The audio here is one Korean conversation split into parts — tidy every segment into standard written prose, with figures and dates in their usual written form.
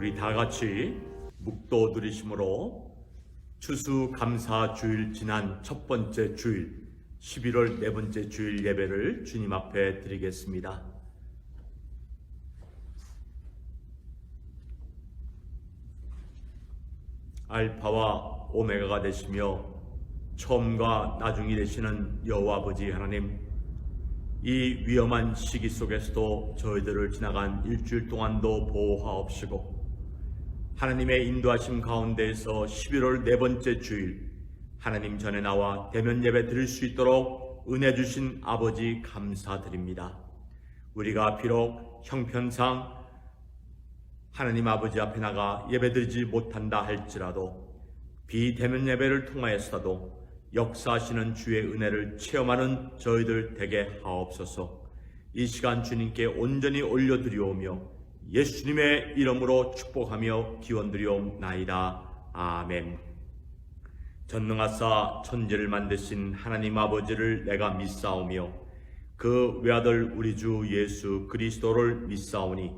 우리 다 같이 묵도 누리심으로 추수감사 주일 지난 첫 번째 주일 11월 네 번째 주일 예배를 주님 앞에 드리겠습니다. 알파와 오메가가 되시며 처음과 나중이 되시는 여호와 아버지 하나님, 이 위험한 시기 속에서도 저희들을 지나간 일주일 동안도 보호하옵시고 하나님의 인도하심 가운데에서 11월 네 번째 주일 하나님 전에 나와 대면 예배 드릴 수 있도록 은혜 주신 아버지 감사드립니다. 우리가 비록 형편상 하나님 아버지 앞에 나가 예배드리지 못한다 할지라도 비대면 예배를 통하여서라도 역사하시는 주의 은혜를 체험하는 저희들 되게 하옵소서. 이 시간 주님께 온전히 올려드리오며 예수님의 이름으로 축복하며 기원드리옵나이다. 아멘. 전능하사 천지를 만드신 하나님 아버지를 내가 믿사오며 그 외아들 우리 주 예수 그리스도를 믿사오니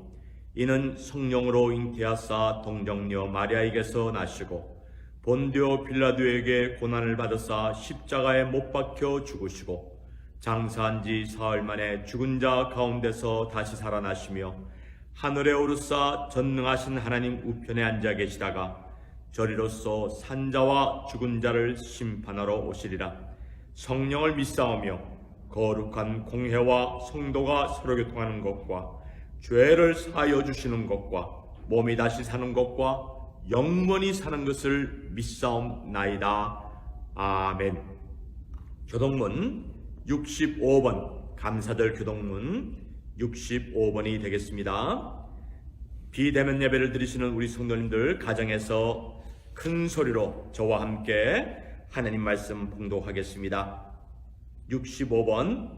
이는 성령으로 잉태하사 동정녀 마리아에게서 나시고 본디오 빌라도에게 고난을 받으사 십자가에 못 박혀 죽으시고 장사한 지 사흘 만에 죽은 자 가운데서 다시 살아나시며 하늘에 오르사 전능하신 하나님 우편에 앉아 계시다가 저리로서 산자와 죽은 자를 심판하러 오시리라. 성령을 믿사오며 거룩한 공회와 성도가 서로 교통하는 것과 죄를 사하여 주시는 것과 몸이 다시 사는 것과 영원히 사는 것을 믿사옵나이다. 아멘. 교동문 65번, 감사절 교동문 65번이 되겠습니다. 비대면 예배를 드리시는 우리 성도님들 가정에서 큰 소리로 저와 함께 하나님 말씀 봉독하겠습니다. 65번,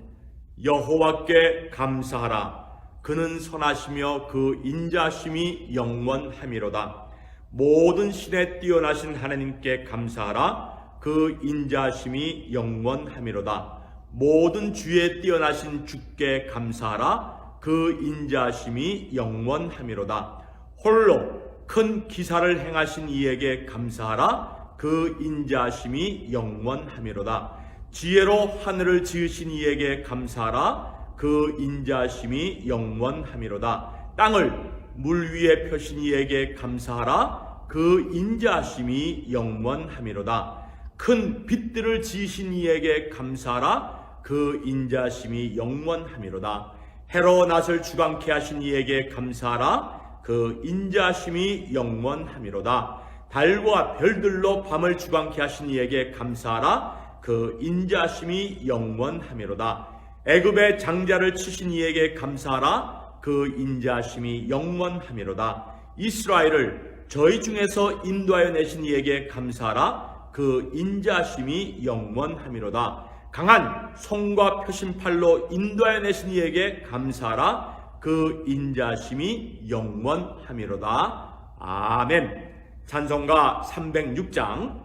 여호와께 감사하라. 그는 선하시며 그 인자하심이 영원하미로다. 모든 신에 뛰어나신 하나님께 감사하라. 그 인자하심이 영원하미로다. 모든 주에 뛰어나신 주께 감사하라. 그 인자하심이 영원하미로다. 홀로 큰 기사를 행하신 이에게 감사하라. 그 인자하심이 영원하미로다. 지혜로 하늘을 지으신 이에게 감사하라. 그 인자하심이 영원하미로다. 땅을 물 위에 펴신 이에게 감사하라. 그 인자하심이 영원하미로다. 큰 빛들을 지으신 이에게 감사하라. 그 인자하심이 영원하미로다. 해로 낯을 주광케 하신 이에게 감사하라. 그 인자하심이 영원하미로다. 달과 별들로 밤을 주광케 하신 이에게 감사하라. 그 인자하심이 영원하미로다. 애굽의 장자를 치신 이에게 감사하라. 그 인자하심이 영원하미로다. 이스라엘을 저희 중에서 인도하여 내신 이에게 감사하라. 그 인자하심이 영원하미로다. 강한 손과 펴신 팔로 인도하여 내신 이에게 감사하라. 그 인자하심이 영원하미로다. 아멘. 찬송가 306장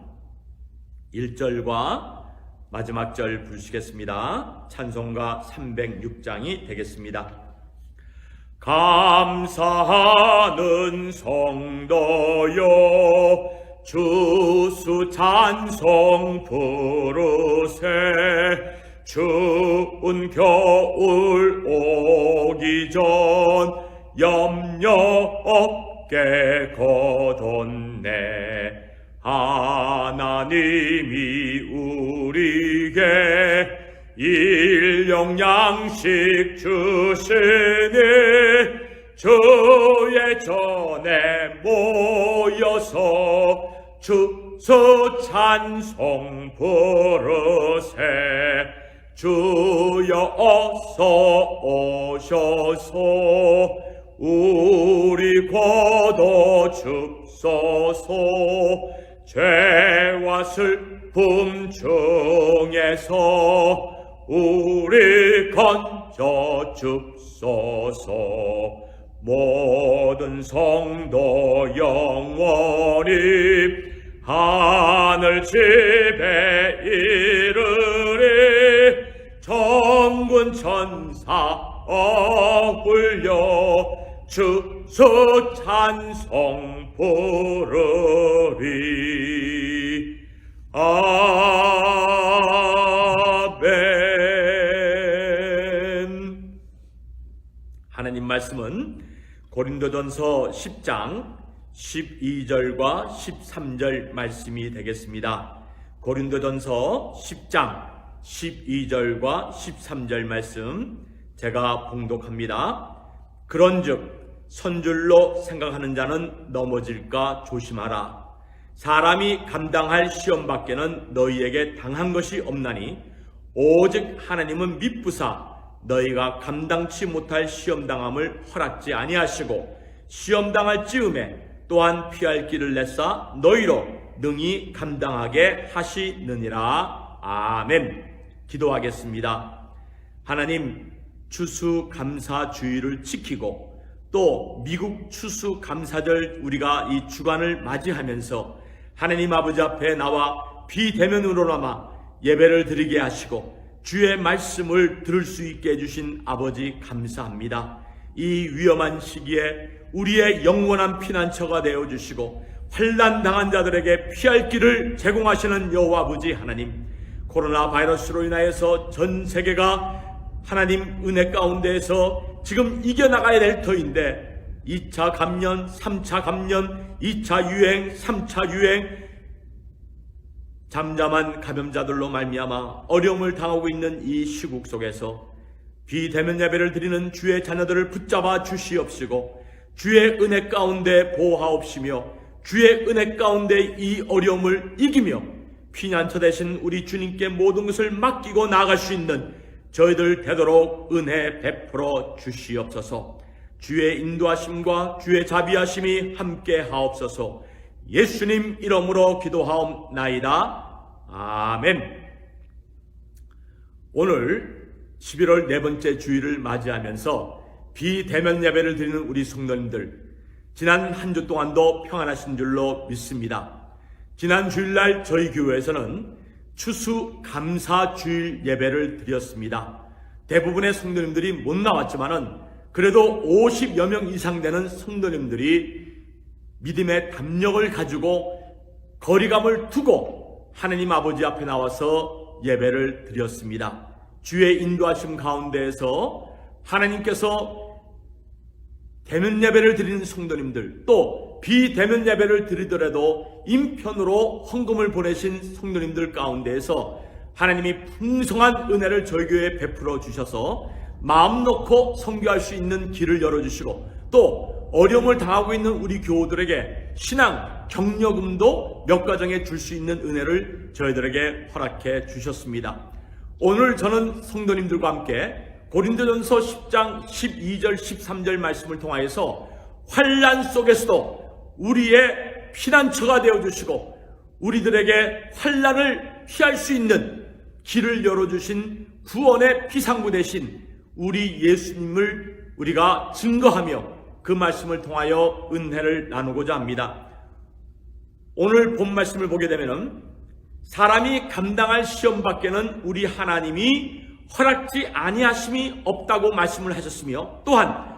1절과 마지막 절 부르시겠습니다. 찬송가 306장이 되겠습니다. 감사하는 성도여 주수 찬송 부르세. 추운 겨울 오기 전 염려 없게 거뒀네. 하나님이 우리에게 일용 양식 주시니 주의 전에 모여서 주수 찬송 부르세. 주여 어서 오셔서 우리 거둬 줍소서. 죄와 슬픔 중에서 우리 건져 줍소서. 모든 성도 영원히 하늘 집에 이르리. 천군 천사 어울려 주 저 찬송 부르리. 아멘. 하나님 말씀은 고린도전서 10장 12절과 13절 말씀이 되겠습니다. 고린도전서 10장 12절과 13절 말씀 제가 봉독합니다. 그런즉 선줄로 생각하는 자는 넘어질까 조심하라. 사람이 감당할 시험 밖에는 너희에게 당한 것이 없나니 오직 하나님은 미쁘사 너희가 감당치 못할 시험당함을 허락지 아니하시고 시험당할 찌음에 또한 피할 길을 내사 너희로 능히 감당하게 하시느니라. 아멘. 기도하겠습니다. 하나님, 추수감사주의를 지키고 또 미국 추수감사절 우리가 이 주간을 맞이하면서 하나님 아버지 앞에 나와 비대면으로나마 예배를 드리게 하시고 주의 말씀을 들을 수 있게 해주신 아버지 감사합니다. 이 위험한 시기에 우리의 영원한 피난처가 되어주시고 환난 당한 자들에게 피할 길을 제공하시는 여호와 아버지 하나님, 코로나 바이러스로 인하여서 전 세계가 하나님 은혜 가운데에서 지금 이겨나가야 될 터인데 2차 감염, 3차 감염, 2차 유행, 3차 유행, 잠잠한 감염자들로 말미암아 어려움을 당하고 있는 이 시국 속에서 비대면 예배를 드리는 주의 자녀들을 붙잡아 주시옵시고 주의 은혜 가운데 보호하옵시며 주의 은혜 가운데 이 어려움을 이기며 피난처 되신 우리 주님께 모든 것을 맡기고 나아갈 수 있는 저희들 되도록 은혜 베풀어 주시옵소서. 주의 인도하심과 주의 자비하심이 함께 하옵소서. 예수님 이름으로 기도하옵나이다. 아멘. 오늘 11월 네 번째 주일을 맞이하면서 비대면 예배를 드리는 우리 성도님들, 지난 한 주 동안도 평안하신 줄로 믿습니다. 지난 주일날 저희 교회에서는 추수감사주일 예배를 드렸습니다. 대부분의 성도님들이 못 나왔지만은 그래도 50여 명 이상 되는 성도님들이 믿음의 담력을 가지고 거리감을 두고 하나님 아버지 앞에 나와서 예배를 드렸습니다. 주의 인도하심 가운데에서 하나님께서 대면 예배를 드리는 성도님들, 또 비대면 예배를 드리더라도 인편으로 헌금을 보내신 성도님들 가운데에서 하나님이 풍성한 은혜를 저희 교회에 베풀어 주셔서 마음 놓고 선교할 수 있는 길을 열어주시고 또 어려움을 당하고 있는 우리 교우들에게 신앙 격려금도 몇 가정에 줄 수 있는 은혜를 저희들에게 허락해 주셨습니다. 오늘 저는 성도님들과 함께 고린도전서 10장 12절 13절 말씀을 통하여서 환난 속에서도 우리의 피난처가 되어주시고 우리들에게 환난을 피할 수 있는 길을 열어주신 구원의 피상구 되신 우리 예수님을 우리가 증거하며 그 말씀을 통하여 은혜를 나누고자 합니다. 오늘 본 말씀을 보게 되면 사람이 감당할 시험 밖에는 우리 하나님이 허락지 아니하심이 없다고 말씀을 하셨으며 또한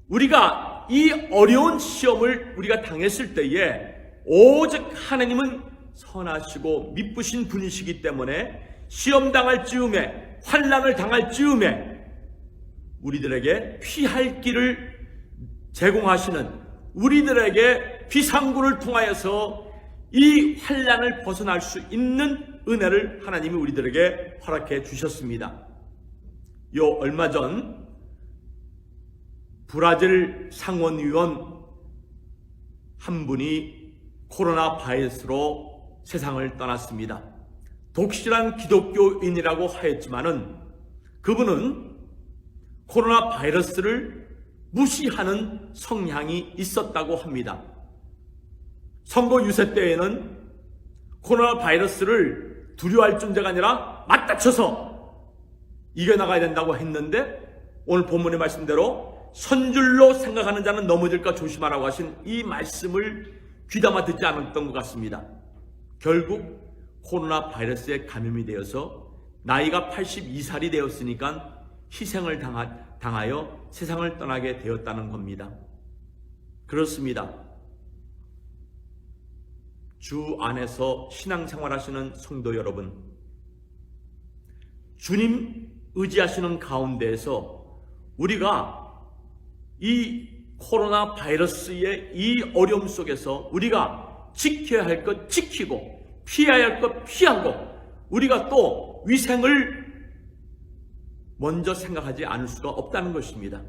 우리가 이 어려운 시험을 우리가 당했을 때에 오직 하나님은 선하시고 미쁘신 분이시기 때문에 시험 당할 즈음에 환난을 당할 즈음에 우리들에게 피할 길을 제공하시는 우리들에게 비상구를 통하여서 이 환난을 벗어날 수 있는 은혜를 하나님이 우리들에게 허락해 주셨습니다. 요 얼마 전 브라질 상원의원 한 분이 코로나 바이러스로 세상을 떠났습니다. 독실한 기독교인이라고 하였지만은 그분은 코로나 바이러스를 무시하는 성향이 있었다고 합니다. 선거 유세 때에는 코로나 바이러스를 두려워할 존재가 아니라 맞닥쳐서 이겨나가야 된다고 했는데 오늘 본문의 말씀대로 선줄로 생각하는 자는 넘어질까 조심하라고 하신 이 말씀을 귀담아 듣지 않았던 것 같습니다. 결국 코로나 바이러스에 감염이 되어서 나이가 82살이 되었으니까 희생을 당하여 세상을 떠나게 되었다는 겁니다. 그렇습니다. 주 안에서 신앙생활 하시는 성도 여러분, 주님 의지하시는 가운데에서 우리가 이 코로나 바이러스의 이 어려움 속에서 우리가 지켜야 할 것 지키고 피해야 할 것 피하고 우리가 또 위생을 먼저 생각하지 않을 수가 없다는 것입니다.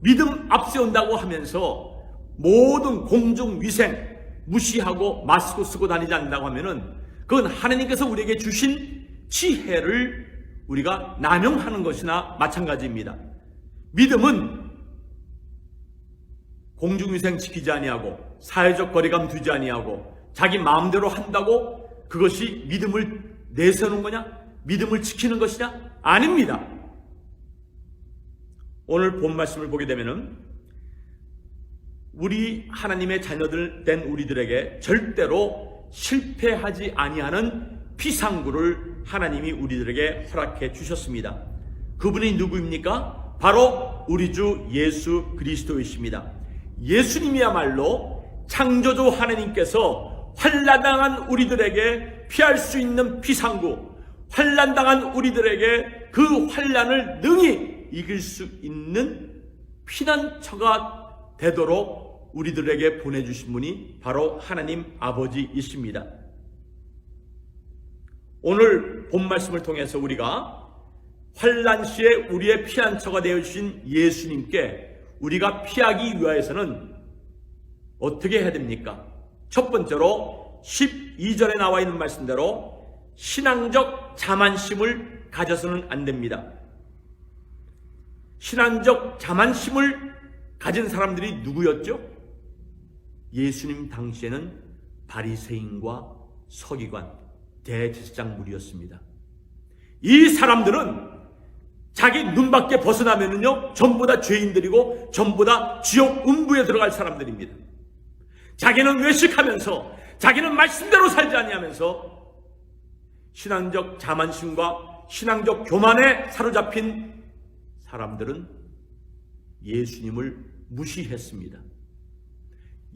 믿음 앞세운다고 하면서 모든 공중위생 무시하고 마스크 쓰고 다니지 않는다고 하면은 그건 하나님께서 우리에게 주신 지혜를 우리가 남용하는 것이나 마찬가지입니다. 믿음은 공중위생 지키지 아니하고 사회적 거리감 두지 아니하고 자기 마음대로 한다고 그것이 믿음을 내세우는 거냐? 믿음을 지키는 것이냐? 아닙니다. 오늘 본 말씀을 보게 되면은 우리 하나님의 자녀들 된 우리들에게 절대로 실패하지 아니하는 피상구를 하나님이 우리들에게 허락해 주셨습니다. 그분이 누구입니까? 바로 우리 주 예수 그리스도이십니다. 예수님이야말로 창조주 하나님께서 환난당한 우리들에게 피할 수 있는 피상구, 환난당한 우리들에게 그 환난을 능히 이길 수 있는 피난처가 되도록 우리들에게 보내주신 분이 바로 하나님 아버지이십니다. 오늘 본 말씀을 통해서 우리가 환난 시에 우리의 피난처가 되어주신 예수님께 우리가 피하기 위하여서는 어떻게 해야 됩니까? 첫 번째로 12절에 나와 있는 말씀대로 신앙적 자만심을 가져서는 안 됩니다. 신앙적 자만심을 가진 사람들이 누구였죠? 예수님 당시에는 바리새인과 서기관, 대제사장 무리였습니다. 이 사람들은 자기 눈 밖에 벗어나면은요, 전부 다 죄인들이고 전부 다 지옥 음부에 들어갈 사람들입니다. 자기는 외식하면서 자기는 말씀대로 살지 아니하면서 신앙적 자만심과 신앙적 교만에 사로잡힌 사람들은 예수님을 무시했습니다.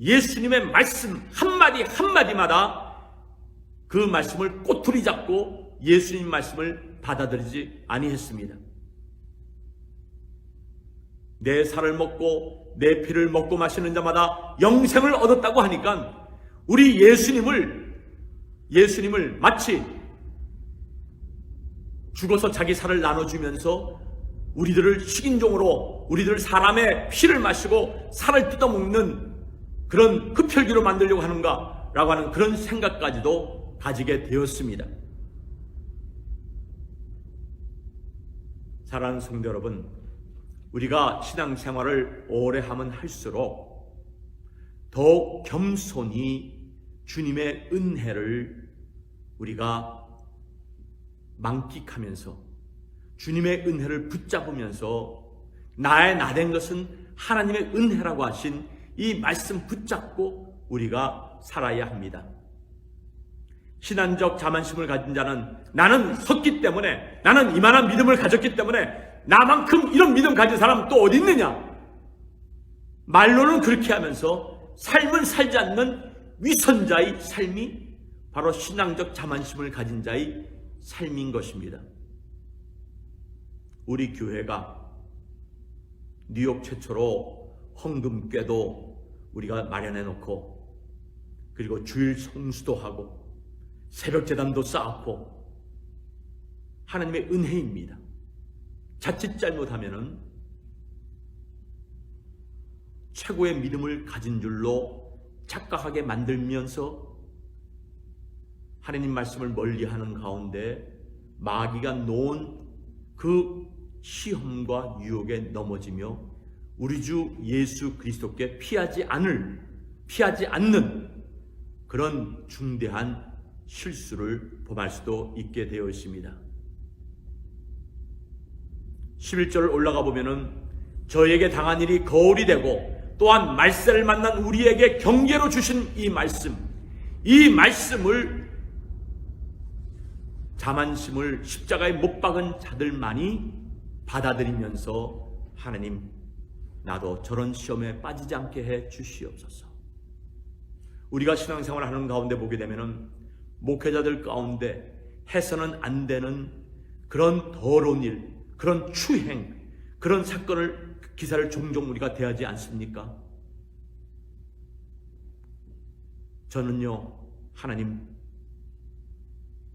예수님의 말씀 한마디 한마디마다 그 말씀을 꼬투리 잡고 예수님 말씀을 받아들이지 아니했습니다. 내 살을 먹고 내 피를 먹고 마시는 자마다 영생을 얻었다고 하니까 우리 예수님을 마치 죽어서 자기 살을 나눠주면서 우리들을 식인종으로 우리들 사람의 피를 마시고 살을 뜯어먹는 그런 흡혈귀로 만들려고 하는가 라고 하는 그런 생각까지도 가지게 되었습니다. 사랑하는 성도 여러분, 우리가 신앙생활을 오래 하면 할수록 더욱 겸손히 주님의 은혜를 우리가 만끽하면서 주님의 은혜를 붙잡으면서 나의 나된 것은 하나님의 은혜라고 하신 이 말씀 붙잡고 우리가 살아야 합니다. 신앙적 자만심을 가진 자는 나는 섰기 때문에, 나는 이만한 믿음을 가졌기 때문에 나만큼 이런 믿음 가진 사람은 또 어디 있느냐? 말로는 그렇게 하면서 삶을 살지 않는 위선자의 삶이 바로 신앙적 자만심을 가진 자의 삶인 것입니다. 우리 교회가 뉴욕 최초로 헌금궤도 우리가 마련해 놓고 그리고 주일 성수도 하고 새벽 제단도 쌓고 하나님의 은혜입니다. 자칫 잘못하면은 최고의 믿음을 가진 줄로 착각하게 만들면서 하나님 말씀을 멀리하는 가운데 마귀가 놓은 그 시험과 유혹에 넘어지며 우리 주 예수 그리스도께 피하지 않는 그런 중대한 실수를 범할 수도 있게 되어 있습니다. 11절 올라가 보면은 저에게 당한 일이 거울이 되고 또한 말세를 만난 우리에게 경계로 주신 이 말씀을 자만심을 십자가에 못 박은 자들만이 받아들이면서 하나님 나도 저런 시험에 빠지지 않게 해 주시옵소서. 우리가 신앙생활을 하는 가운데 보게 되면은 목회자들 가운데 해서는 안 되는 그런 더러운 일, 그런 추행, 그런 사건을, 기사를 종종 우리가 대하지 않습니까? 저는요, 하나님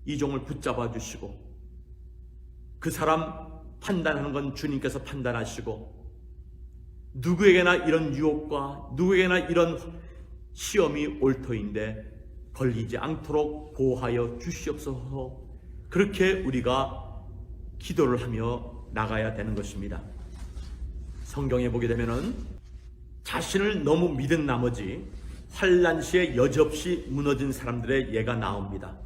이 종을 붙잡아 주시고 그 사람 판단하는 건 주님께서 판단하시고 누구에게나 이런 유혹과 누구에게나 이런 시험이 올 터인데 걸리지 않도록 보호하여 주시옵소서. 그렇게 우리가 기도를 하며 나가야 되는 것입니다. 성경에 보게 되면은 자신을 너무 믿은 나머지 환난 시에 여지없이 무너진 사람들의 예가 나옵니다.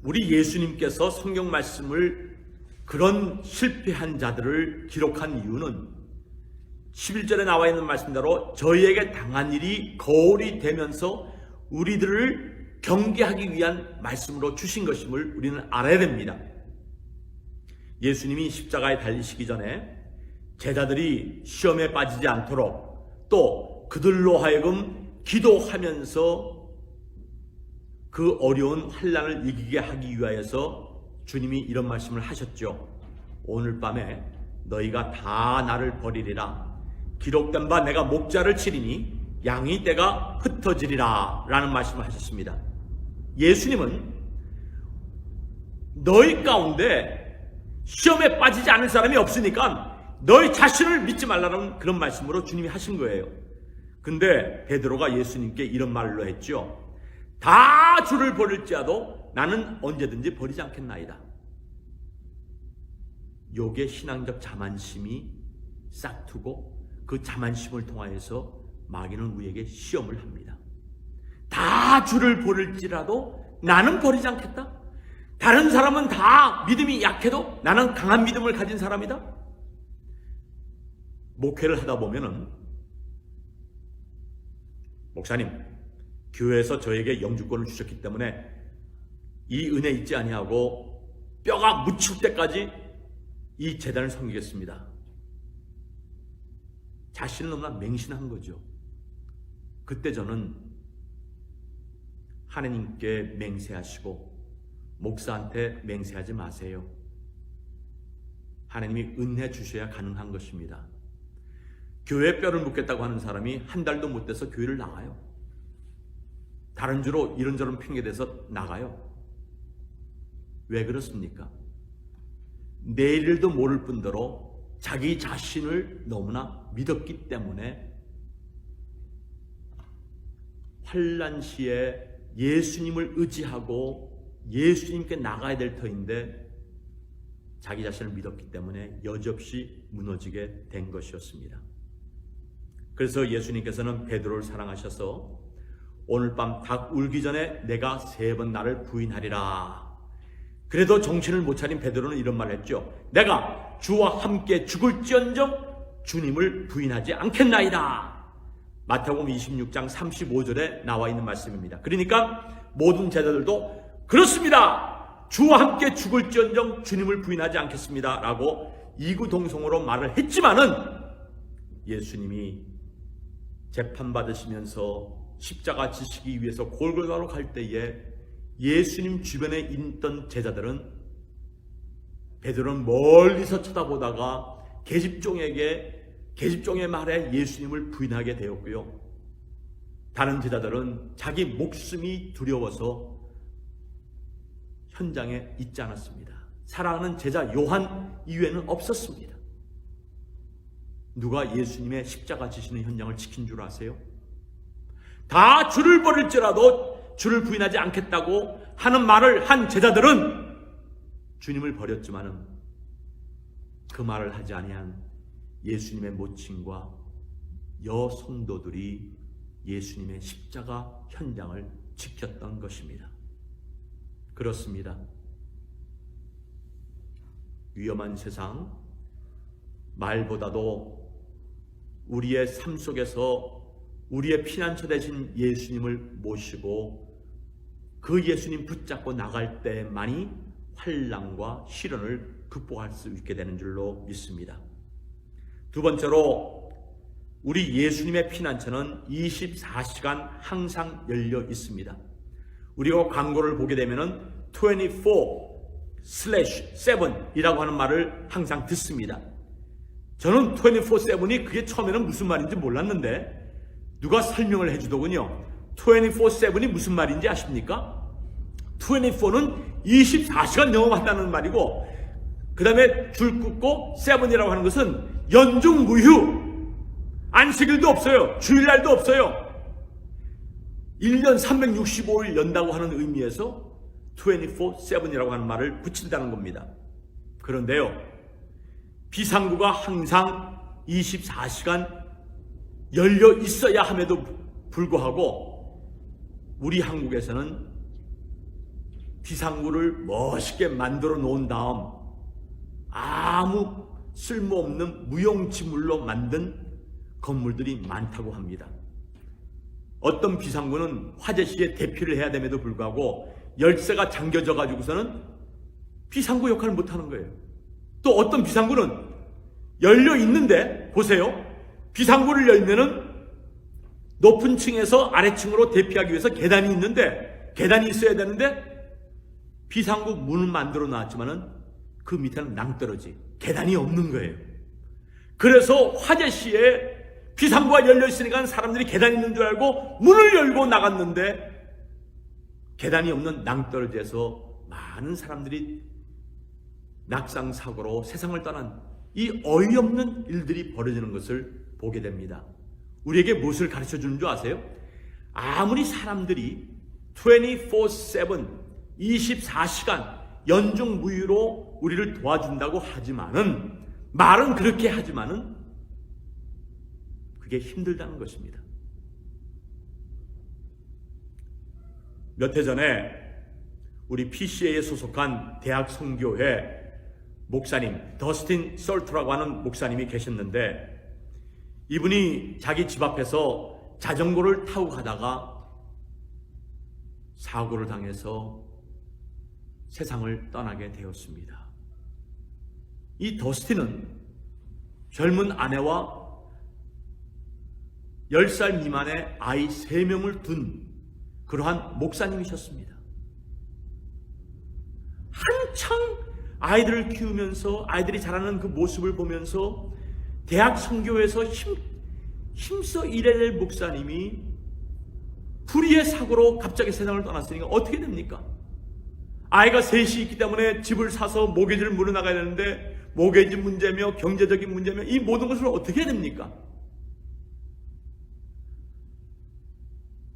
우리 예수님께서 성경 말씀을 그런 실패한 자들을 기록한 이유는 11절에 나와 있는 말씀대로 저희에게 당한 일이 거울이 되면서 우리들을 경계하기 위한 말씀으로 주신 것임을 우리는 알아야 됩니다. 예수님이 십자가에 달리시기 전에 제자들이 시험에 빠지지 않도록 또 그들로 하여금 기도하면서 그 어려운 환난을 이기게 하기 위하여서 주님이 이런 말씀을 하셨죠. 오늘 밤에 너희가 다 나를 버리리라. 기록된 바 내가 목자를 치리니 양의 떼가 흩어지리라 라는 말씀을 하셨습니다. 예수님은 너희 가운데 시험에 빠지지 않을 사람이 없으니까 너희 자신을 믿지 말라는 그런 말씀으로 주님이 하신 거예요. 근데 베드로가 예수님께 이런 말로 했죠. 다 주를 버릴지라도 나는 언제든지 버리지 않겠나이다. 요게 신앙적 자만심이 싹트고 그 자만심을 통하여서 마귀는 우리에게 시험을 합니다. 다 주를 버릴지라도 나는 버리지 않겠다. 다른 사람은 다 믿음이 약해도 나는 강한 믿음을 가진 사람이다. 목회를 하다 보면은 목사님, 교회에서 저에게 영주권을 주셨기 때문에 이 은혜 잊지 아니하고 뼈가 묻힐 때까지 이 재단을 섬기겠습니다. 자신은 너무나 맹신한 거죠. 그때 저는 하나님께 맹세하시고 목사한테 맹세하지 마세요. 하나님이 은혜 주셔야 가능한 것입니다. 교회에 뼈를 묻겠다고 하는 사람이 한 달도 못 돼서 교회를 나가요. 다른 주로 이런저런 핑계대서 나가요. 왜 그렇습니까? 내일도 모를 뿐더러 자기 자신을 너무나 믿었기 때문에 환난 시에 예수님을 의지하고 예수님께 나가야 될 터인데 자기 자신을 믿었기 때문에 여지없이 무너지게 된 것이었습니다. 그래서 예수님께서는 베드로를 사랑하셔서 오늘 밤 닭 울기 전에 내가 3번 나를 부인하리라. 그래도 정신을 못 차린 베드로는 이런 말을 했죠. 내가 주와 함께 죽을지언정 주님을 부인하지 않겠나이다. 마태복음 26장 35절에 나와 있는 말씀입니다. 그러니까 모든 제자들도 그렇습니다. 주와 함께 죽을지언정 주님을 부인하지 않겠습니다. 라고 이구동성으로 말을 했지만은 예수님이 재판받으시면서 십자가 지시기 위해서 골고다로 갈 때에 예수님 주변에 있던 제자들은 베드로는 멀리서 쳐다보다가 계집종의 말에 예수님을 부인하게 되었고요. 다른 제자들은 자기 목숨이 두려워서 현장에 있지 않았습니다. 사랑하는 제자 요한 이외에는 없었습니다. 누가 예수님의 십자가 지시는 현장을 지킨 줄 아세요? 다 주를 버릴지라도 주를 부인하지 않겠다고 하는 말을 한 제자들은 주님을 버렸지만은 그 말을 하지 아니한 예수님의 모친과 여성도들이 예수님의 십자가 현장을 지켰던 것입니다. 그렇습니다. 위험한 세상, 말보다도 우리의 삶 속에서 우리의 피난처 되신 예수님을 모시고 그 예수님 붙잡고 나갈 때만이 환난과 시련을 극복할 수 있게 되는 줄로 믿습니다. 두 번째로 우리 예수님의 피난처는 24시간 항상 열려 있습니다. 우리가 광고를 보게 되면은 24/7이라고 하는 말을 항상 듣습니다. 저는 24/7이 그게 처음에는 무슨 말인지 몰랐는데 누가 설명을 해주더군요. 24/7이 무슨 말인지 아십니까? 24는 24시간 영업한다는 말이고, 그 다음에 줄 긋고 7이라고 하는 것은 연중무휴, 안식일도 없어요. 주일날도 없어요. 1년 365일 연다고 하는 의미에서 24/7이라고 하는 말을 붙인다는 겁니다. 그런데요, 비상구가 항상 24시간 열려 있어야 함에도 불구하고 우리 한국에서는 비상구를 멋있게 만들어 놓은 다음 아무 쓸모없는 무용지물로 만든 건물들이 많다고 합니다. 어떤 비상구는 화재 시에 대피를 해야 됨에도 불구하고 열쇠가 잠겨져 가지고서는 비상구 역할을 못하는 거예요. 또 어떤 비상구는 열려 있는데, 보세요, 비상구를 열면은 높은 층에서 아래층으로 대피하기 위해서 계단이 있는데, 계단이 있어야 되는데 비상구 문을 만들어 놨지만은 그 밑에는 낭떠러지, 계단이 없는 거예요. 그래서 화재 시에 비상구가 열려 있으니까 사람들이 계단이 있는 줄 알고 문을 열고 나갔는데 계단이 없는 낭떠러지에서 많은 사람들이 낙상사고로 세상을 떠난 이 어이없는 일들이 벌어지는 것을 보게 됩니다. 우리에게 무엇을 가르쳐 주는 줄 아세요? 아무리 사람들이 24/7, 24시간 연중무휴로 우리를 도와준다고 하지만은, 말은 그렇게 하지만은 그게 힘들다는 것입니다. 몇 해 전에 우리 PCA에 소속한 대학 선교회 목사님, 더스틴 솔트라고 하는 목사님이 계셨는데, 이분이 자기 집 앞에서 자전거를 타고 가다가 사고를 당해서 세상을 떠나게 되었습니다. 이 더스틴은 젊은 아내와 10살 미만의 아이 3명을 둔 그러한 목사님이셨습니다. 한창 아이들을 키우면서 아이들이 자라는 그 모습을 보면서 대학 선교에서 힘써 일해야 될 목사님이 불의의 사고로 갑자기 세상을 떠났으니까 어떻게 됩니까? 아이가 셋이 있기 때문에 집을 사서 모기지를 물어나가야 되는데 모기지 문제며 경제적인 문제며 이 모든 것을 어떻게 해야 됩니까?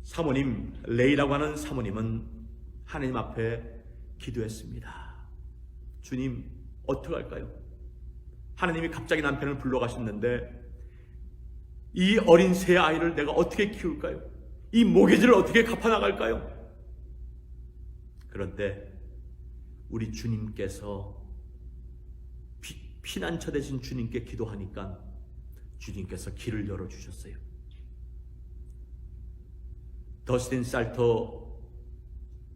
사모님, 레이라고 하는 사모님은 하나님 앞에 기도했습니다. 주님, 어떡할까요? 하나님이 갑자기 남편을 불러가셨는데 이 어린 새 아이를 내가 어떻게 키울까요? 이 모기지를 어떻게 갚아나갈까요? 그런데 우리 주님께서 피난처 되신 주님께 기도하니까 주님께서 길을 열어주셨어요. 더스틴 살터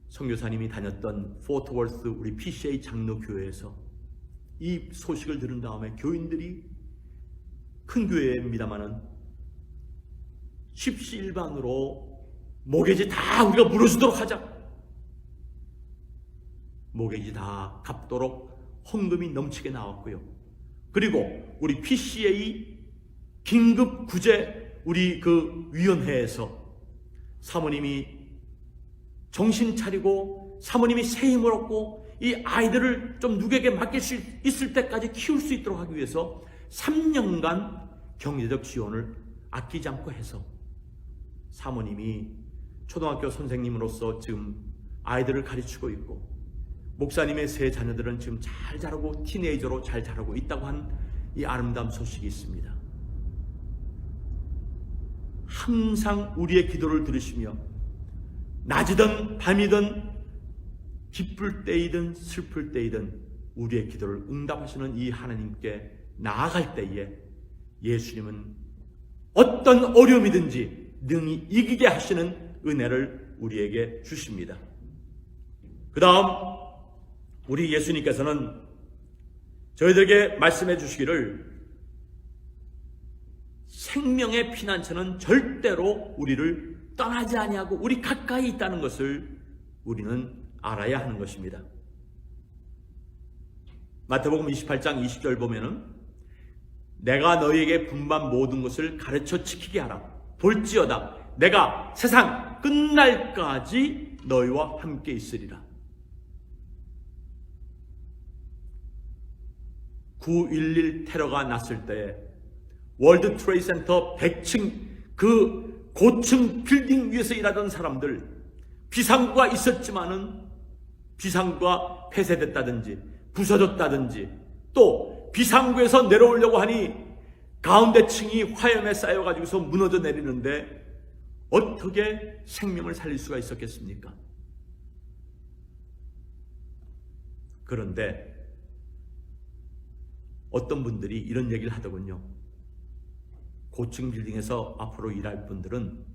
선교사님이 다녔던 포트워스 우리 PCA 장로교회에서 이 소식을 들은 다음에 교인들이, 큰 교회입니다마는 십시일반으로 모기지 다 우리가 물어주도록 하자. 모기지 다 갚도록 헌금이 넘치게 나왔고요. 그리고 우리 PCA 긴급 구제 우리 그 위원회에서 사모님이 정신 차리고 사모님이 새 힘을 얻고 이 아이들을 좀 누구에게 맡길 수 있을 때까지 키울 수 있도록 하기 위해서 3년간 경제적 지원을 아끼지 않고 해서 사모님이 초등학교 선생님으로서 지금 아이들을 가르치고 있고, 목사님의 세 자녀들은 지금 잘 자라고 티네이저로 잘 자라고 있다고 하는 이 아름다운 소식이 있습니다. 항상 우리의 기도를 들으시며 낮이든 밤이든 기쁠 때이든 슬플 때이든 우리의 기도를 응답하시는 이 하나님께 나아갈 때에 예수님은 어떤 어려움이든지 능히 이기게 하시는 은혜를 우리에게 주십니다. 그 다음 우리 예수님께서는 저희들에게 말씀해 주시기를 생명의 피난처는 절대로 우리를 떠나지 아니하고 우리 가까이 있다는 것을 우리는 알아야 하는 것입니다. 마태복음 28장 20절 보면은 내가 너희에게 분반 모든 것을 가르쳐 지키게 하라. 볼지어다 내가 세상 끝날까지 너희와 함께 있으리라. 9.11 테러가 났을 때에 월드 트레이드 센터 100층 그 고층 빌딩 위에서 일하던 사람들, 비상구가 있었지만은 비상구가 폐쇄됐다든지 부서졌다든지, 또 비상구에서 내려오려고 하니 가운데 층이 화염에 쌓여가지고서 무너져 내리는데 어떻게 생명을 살릴 수가 있었겠습니까? 그런데 어떤 분들이 이런 얘기를 하더군요. 고층 빌딩에서 앞으로 일할 분들은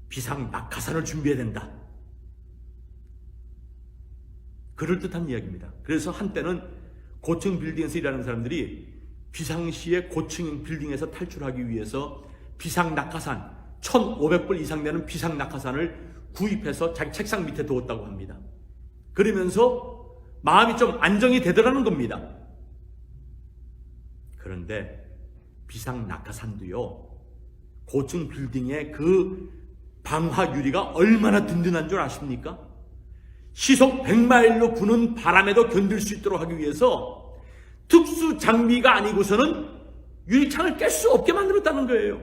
비상 낙하산을 준비해야 된다. 그럴듯한 이야기입니다. 그래서 한때는 고층 빌딩에서 일하는 사람들이 비상시에 고층 빌딩에서 탈출하기 위해서 비상 낙하산 1,500불 이상 되는 비상 낙하산을 구입해서 자기 책상 밑에 두었다고 합니다. 그러면서 마음이 좀 안정이 되더라는 겁니다. 그런데 비상 낙하산도요, 고층 빌딩의 그 방화 유리가 얼마나 든든한 줄 아십니까? 시속 100마일로 부는 바람에도 견딜 수 있도록 하기 위해서 특수 장비가 아니고서는 유리창을 깰 수 없게 만들었다는 거예요.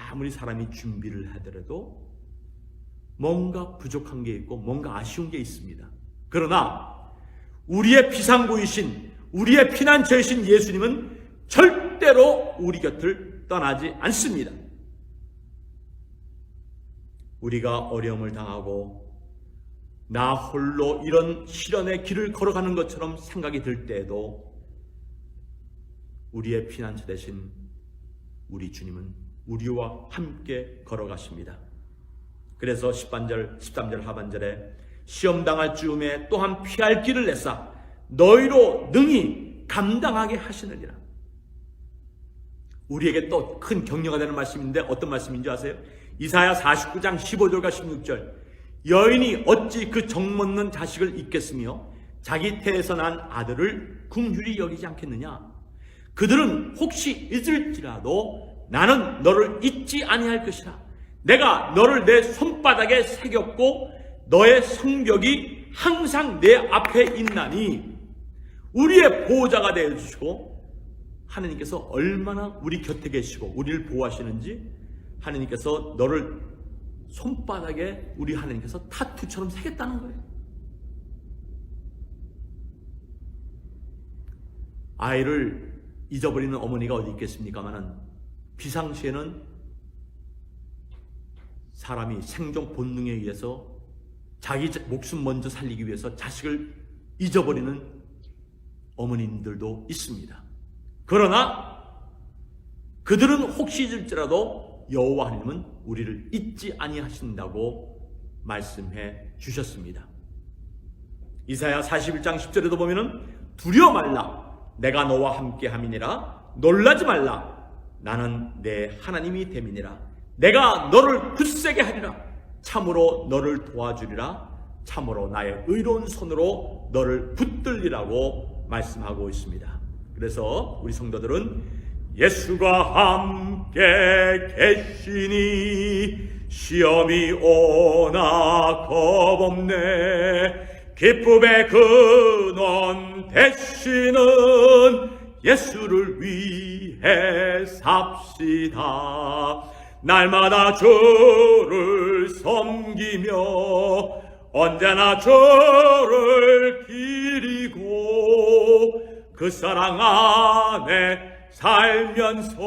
아무리 사람이 준비를 하더라도 뭔가 부족한 게 있고 뭔가 아쉬운 게 있습니다. 그러나 우리의 비상구이신, 우리의 피난처이신 예수님은 절대로 우리 곁을 떠나지 않습니다. 우리가 어려움을 당하고 나 홀로 이런 시련의 길을 걸어가는 것처럼 생각이 들 때에도 우리의 피난처 대신 우리 주님은 우리와 함께 걸어가십니다. 그래서 13절 하반절에 시험 당할 즈음에 또한 피할 길을 내사 너희로 능히 감당하게 하시느니라. 우리에게 또 큰 격려가 되는 말씀인데 어떤 말씀인지 아세요? 이사야 49장 15절과 16절. 여인이 어찌 그 정먹는 자식을 잊겠으며 자기 태에서 난 아들을 긍휼히 여기지 않겠느냐. 그들은 혹시 잊을지라도 나는 너를 잊지 아니할 것이라. 내가 너를 내 손바닥에 새겼고 너의 성벽이 항상 내 앞에 있나니. 우리의 보호자가 되어주시고 하나님께서 얼마나 우리 곁에 계시고 우리를 보호하시는지 하나님께서 너를 손바닥에 우리 하나님께서 타투처럼 새겼다는 거예요. 아이를 잊어버리는 어머니가 어디 있겠습니까마는 비상시에는 사람이 생존 본능에 의해서 자기 목숨 먼저 살리기 위해서 자식을 잊어버리는 어머님들도 있습니다. 그러나 그들은 혹시 잊을지라도 여호와 하나님은 우리를 잊지 아니하신다고 말씀해 주셨습니다. 이사야 41장 10절에도 보면은 두려워 말라 내가 너와 함께 함이니라. 놀라지 말라 나는 내 하나님이 됨이니라. 내가 너를 굳세게 하리라. 참으로 너를 도와주리라. 참으로 나의 의로운 손으로 너를 붙들리라고 말씀하고 있습니다. 그래서 우리 성도들은 예수가 함께 계시니 시험이 오나 겁없네. 기쁨의 근원 되시는 예수를 위해 삽시다. 날마다 주를 섬기며 언제나 주를 기리고 그 사랑 안에 살면서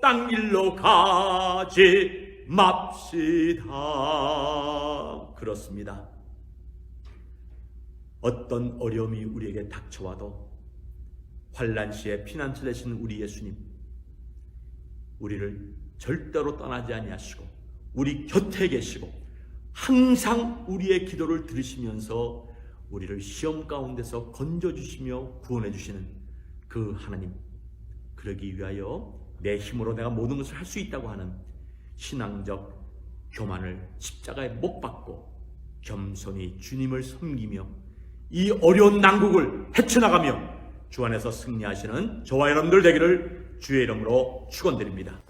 땅길로 가지 맙시다. 그렇습니다. 어떤 어려움이 우리에게 닥쳐와도 환난 시에 피난처 되신 우리 예수님, 우리를 절대로 떠나지 아니하시고 우리 곁에 계시고 항상 우리의 기도를 들으시면서 우리를 시험 가운데서 건져주시며 구원해 주시는 그 하나님, 그러기 위하여 내 힘으로 내가 모든 것을 할 수 있다고 하는 신앙적 교만을 십자가에 못 박고 겸손히 주님을 섬기며 이 어려운 난국을 헤쳐나가며 주 안에서 승리하시는 저와 여러분들 되기를 주의 이름으로 축원드립니다.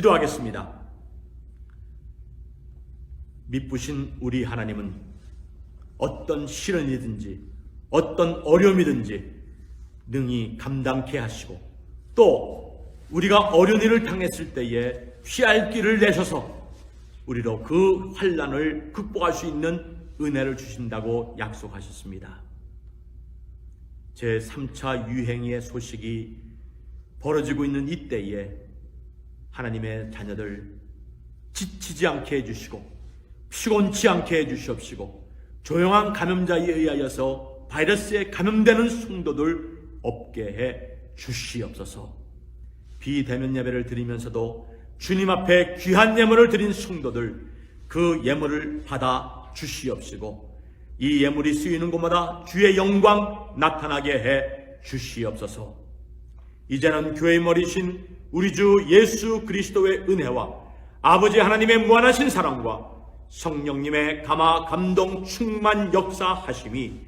기도하겠습니다. 미쁘신 우리 하나님은 어떤 시련이든지 어떤 어려움이든지 능히 감당케 하시고, 또 우리가 어려운 일을 당했을 때에 피할 길을 내셔서 우리로 그 환난을 극복할 수 있는 은혜를 주신다고 약속하셨습니다. 제3차 유행의 소식이 벌어지고 있는 이때에 하나님의 자녀들 지치지 않게 해주시고 피곤치 않게 해주시옵시고, 조용한 감염자에 의하여서 바이러스에 감염되는 성도들 없게 해 주시옵소서. 비대면 예배를 드리면서도 주님 앞에 귀한 예물을 드린 성도들 그 예물을 받아 주시옵시고, 이 예물이 쓰이는 곳마다 주의 영광 나타나게 해 주시옵소서. 이제는 교회의 머리신 우리 주 예수 그리스도의 은혜와 아버지 하나님의 무한하신 사랑과 성령님의 감화 감동 충만 역사하심이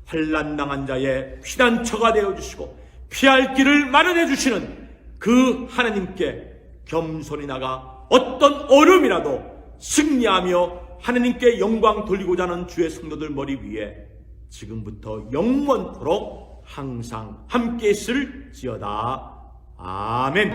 환난당한 자의 피난처가 되어주시고 피할 길을 마련해 주시는 그 하나님께 겸손히 나가 어떤 어려움이라도 승리하며 하나님께 영광 돌리고자 하는 주의 성도들 머리 위에 지금부터 영원토록 항상 함께 있을지어다. 아멘.